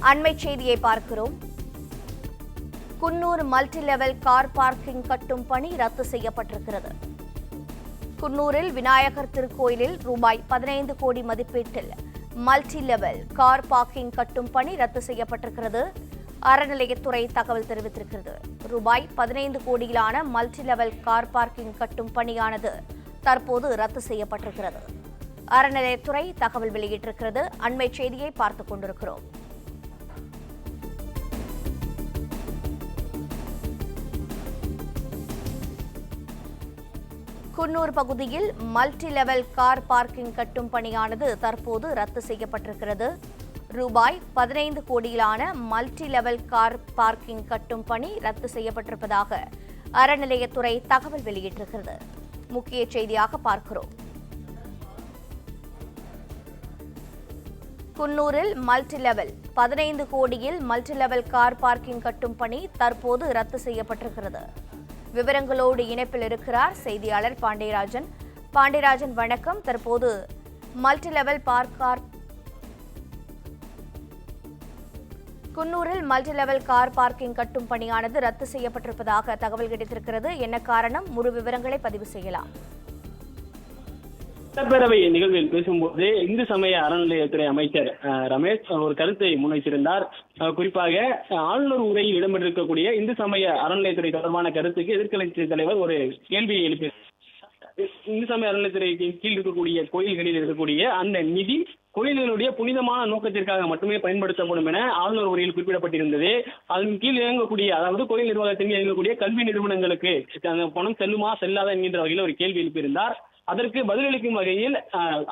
அண்மை செய்தியை பார்க்கிறோம். Coonoor multi level car parking கட்டும் பணி ரத்து செய்யப்பட்டிருக்கிறது. குன்னூரில் விநாயகர் திருக்கோயிலில் ரூபாய் 15 கோடி மதிப்பீட்டில் மல்டி லெவல் கார் பார்க்கிங் கட்டும் பணி ரத்து செய்யப்பட்டிருக்கிறது. அறநிலையத்துறை தகவல் தெரிவித்திருக்கிறது. ரூபாய் 15 கோடியிலான மல்டி லெவல் கார் பார்க்கிங் கட்டும் பணியானது தற்போது ரத்து செய்யப்பட்டிருக்கிறது. அறநிலையத்துறை தகவல் வெளியிட்டிருக்கிறது. அண்மை செய்தியை பார்த்துக் கொண்டிருக்கிறோம். குன்னூர் பகுதியில் மல்டி லெவல் கார் பார்க்கிங் கட்டும் பணியானது தற்போது ரத்து செய்யப்பட்டிருக்கிறது. ரூபாய் 15 கோடியிலான மல்டி லெவல் கார் பார்க்கிங் கட்டும் பணி ரத்து செய்யப்பட்டிருப்பதாக அறநிலையத்துறை தகவல் வெளியிட்டிருக்கிறது. முக்கிய செய்தியாக பார்க்கிறோம். குன்னூரில் மல்டி லெவல் 15 கோடியில் மல்டி லெவல் கார் பார்க்கிங் கட்டும் பணி தற்போது ரத்து செய்யப்பட்டிருக்கிறது. விவரங்களோடு இணைப்பில் இருக்கிறார் செய்தியாளர் பாண்டியராஜன். பாண்டியராஜன், வணக்கம். தற்போது மல்டி லெவல் குன்னூரில் மல்டி லெவல் கார் பார்க்கிங் கட்டும் பணியானது ரத்து செய்யப்பட்டிருப்பதாக தகவல் கிடைத்திருக்கிறது. என்ன காரணம்? முழு விவரங்களை பதிவு செய்யலாம். சட்டப்பேரவை நிகழ்வில் பேசும்போது இந்து சமய அறநிலையத்துறை அமைச்சர் ரமேஷ் ஒரு கருத்தை முன்வைத்திருந்தார். குறிப்பாக ஆளுநர் உரையில் இடம்பெற்றிருக்கக்கூடிய இந்து சமய அறநிலையத்துறை தொடர்பான கருத்துக்கு எதிர்க்கட்சி தலைவர் ஒரு கேள்வியை எழுப்பினார். இந்து சமய அறநிலையத்துறைக்கு கீழ் இருக்கக்கூடிய கோயில்களில் இருக்கக்கூடிய அந்த நிதி கோயில்களுடைய புனிதமான நோக்கத்திற்காக மட்டுமே பயன்படுத்தப்படும் என ஆளுநர் உரையில் குறிப்பிடப்பட்டிருந்தது. அதன் கீழ் இயங்கக்கூடிய, அதாவது கோயில் நிர்வாகத்தின் இயங்கக்கூடிய கல்வி நிறுவனங்களுக்கு அந்த பணம் செல்லுமா செல்லாத என்கின்ற வகையில் ஒரு கேள்வி எழுப்பியிருந்தார். அதற்கு பதிலளிக்கும் வகையில்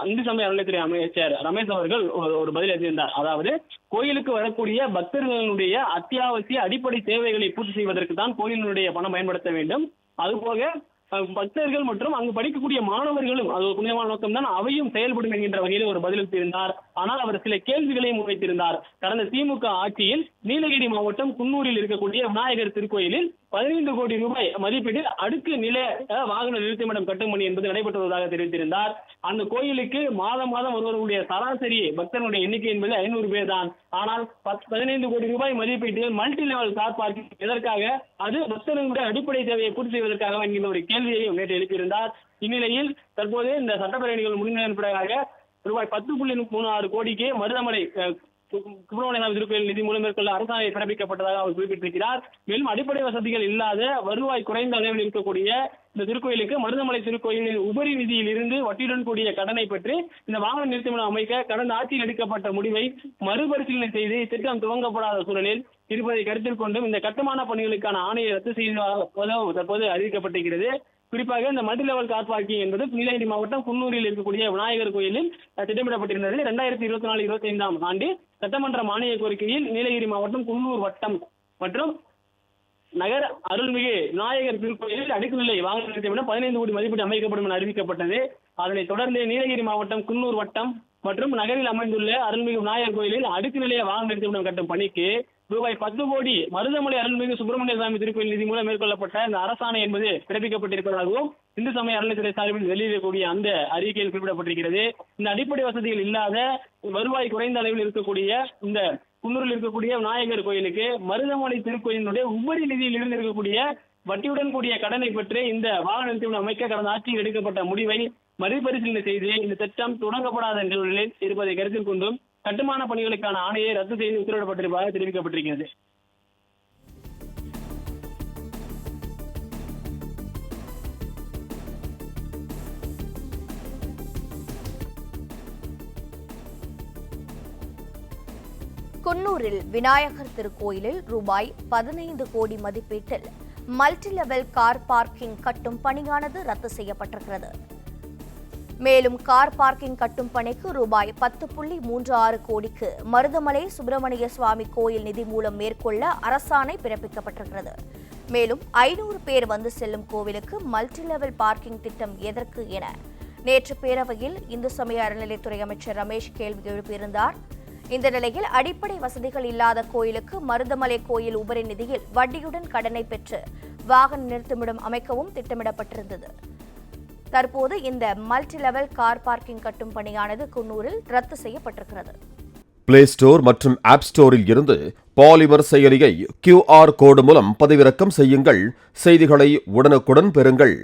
இந்து சமய அறநிலையத்துறை அமைச்சர் ரமேஷ் அவர்கள் ஒரு பதில் எழுதியிருந்தார். அதாவது கோயிலுக்கு வரக்கூடிய பக்தர்களுடைய அத்தியாவசிய அடிப்படை தேவைகளை பூர்த்தி செய்வதற்கு தான் கோயிலினுடைய பணம் பயன்படுத்த வேண்டும். அதுபோக பக்தர்கள் மற்றும் அங்கு படிக்கக்கூடிய மாணவர்களும் அது ஒரு புனிதமான நோக்கம் தான், அவையும் செயல்படும் என்கின்ற வகையில் ஒரு பதிலளித்திருந்தார். ஆனால் அவர் சில கேள்விகளையும் முன்வைத்திருந்தார். கடந்த திமுக ஆட்சியில் நீலகிரி மாவட்டம் குன்னூரில் இருக்கக்கூடிய விநாயகர் திருக்கோயிலில் 15 கோடி ரூபாய் மதிப்பீட்டில் அடுக்கு நில வாகன நிறுத்துமிடம் கட்டும் பணி என்பது நடைபெற்றுவதாக தெரிவித்திருந்தார். அந்த கோயிலுக்கு மாதம் வருவதற்குரிய சராசரி பக்தர்களுடைய எண்ணிக்கை என்பது 500 பேர் தான். ஆனால் 15 கோடி ரூபாய் மதிப்பீட்டில் மல்டி லெவல் கார் பார்க்கிங் எதற்காக? அது பக்தர்களுடைய அடிப்படை தேவையை பூர்த்தி செய்வதற்காக என்கிற ஒரு கேள்வியையும் நேற்று எழுப்பியிருந்தார். இந்நிலையில் தற்போது இந்த சட்டப்பேரவை நிகழ்வு முடிந்ததற்காக ரூபாய் 10.36 கோடிக்கு மருதமலை சுப்பிரமணியசாமி திருக்கோயில் நிதி மூலம் மேற்கொள்ள அரசாணை பிறப்பிக்கப்பட்டதாக அவர் குறிப்பிட்டிருக்கிறார். மேலும் அடிப்படை வசதிகள் இல்லாத வருவாய் குறைந்த அளவில் இருக்கக்கூடிய இந்த திருக்கோயிலுக்கு மருதமலை திருக்கோயிலின் உபரி நிதியில் இருந்து வட்டியுடன் கூடிய கடனை பெற்று இந்த வாகன நிறுத்துமிடம் அமைக்க கடந்த ஆட்சியில் எடுக்கப்பட்ட முடிவை மறுபரிசீலனை செய்து திட்டம் துவங்கப்படாத சூழலில் இருப்பதை கருத்தில் கொண்டும் இந்த கட்டுமான பணிகளுக்கான ஆணையை ரத்து செய்வதாக தற்போது அறிவிக்கப்பட்டிருக்கிறது. குறிப்பாக இந்த மல்டி லெவல் கார் பார்க்கிங் என்பது நீலகிரி மாவட்டம் குன்னூரில் இருக்கக்கூடிய விநாயகர் கோயிலில் திட்டமிடப்பட்டிருந்தது. 2024-25 ஆண்டு சட்டமன்ற மானிய கோரிக்கையில் நீலகிரி மாவட்டம் குன்னூர் வட்டம் மற்றும் நகர அருள்மிகு விநாயகர் திருக்கோயிலில் அடுக்குநிலை வாகன நிறுத்துமிடம் 15 கோடி மதிப்பீடு அமைக்கப்படும் என அறிவிக்கப்பட்டது. அதனைத் தொடர்ந்து நீலகிரி மாவட்டம் குன்னூர் வட்டம் மற்றும் நகரில் அமைந்துள்ள அருள்மிகு விநாயகர் கோயிலில் அடுக்கு நிலைய வாகன நிறுத்துமிடம் கட்டும் பணிக்கு ரூபாய் 10 கோடி மருதமலை அருள்மிகு சுப்பிரமணியசாமி திருக்கோயில் நிதி மூலம் மேற்கொள்ளப்பட்ட இந்த அரசாணை என்பது பிறப்பிக்கப்பட்டிருப்பதாகவும் இந்து சமய அறநிலையத்துறை சார்பில் வெளியிடக்கூடிய அந்த அறிக்கையில் குறிப்பிடப்பட்டிருக்கிறது. இந்த அடிப்படை வசதிகள் இல்லாத வருவாய் குறைந்த அளவில் இருக்கக்கூடிய இந்த குன்னூரில் இருக்கக்கூடிய விநாயகர் கோயிலுக்கு மருதமலை திருக்கோயிலினுடைய உபரி நிதியில் இருந்து இருக்கக்கூடிய வட்டியுடன் கூடிய கடனை பெற்று இந்த வாகன நிறுத்துமிடம் அமைக்க கடந்த ஆட்சியில் எடுக்கப்பட்ட முடிவை மறுபரிசீலனை செய்து இந்த திட்டம் தொடங்கப்படாத நிலையில் இருப்பதை கருத்தில் கொண்டும் கட்டுமான பணிகளுக்கான ஆணையை ரத்து செய்து உத்தரவிடப்பட்டிருப்பதாக தெரிவிக்கப்பட்டிருக்கிறது. குன்னூரில் விநாயகர் திருக்கோயிலில் ரூபாய் 15 கோடி மதிப்பீட்டில் மல்டி லெவல் கார் பார்க்கிங் கட்டும் பணியானது ரத்து செய்யப்பட்டிருக்கிறது. மேலும் கார் பார்க்கிங் கட்டும் பணிக்கு ரூபாய் 10.36 கோடிக்கு மருதமலை சுப்பிரமணிய சுவாமி கோயில் நிதி மூலம் மேற்கொள்ள அரசாணை பிறப்பிக்கப்பட்டிருக்கிறது. மேலும் 500 பேர் வந்து செல்லும் கோவிலுக்கு மல்டி லெவல் பார்க்கிங் திட்டம் எதற்கு என நேற்று பேரவையில் இந்து சமய அறநிலையத்துறை அமைச்சர் ரமேஷ் கேள்வி எழுப்பியிருந்தார். இந்த நிலையில் அடிப்படை வசதிகள் இல்லாத கோயிலுக்கு மருதமலை கோயில் உபரி நிதியில் வட்டியுடன் கடனை பெற்று வாகன நிறுத்துமிடம் அமைக்கவும் திட்டமிடப்பட்டிருந்தது. தற்போது இந்த மல்டி லெவல் கார் பார்க்கிங் கட்டும் பணியானது குன்னூரில் ரத்து செய்யப்பட்டிருக்கிறது. பிளே ஸ்டோர் மற்றும் ஆப் ஸ்டோரில் இருந்து பாலிமர் செயலியை QR கோடு மூலம் பதிவிறக்கம் செய்யுங்கள். செய்திகளை உடனுக்குடன் பெறுங்கள்.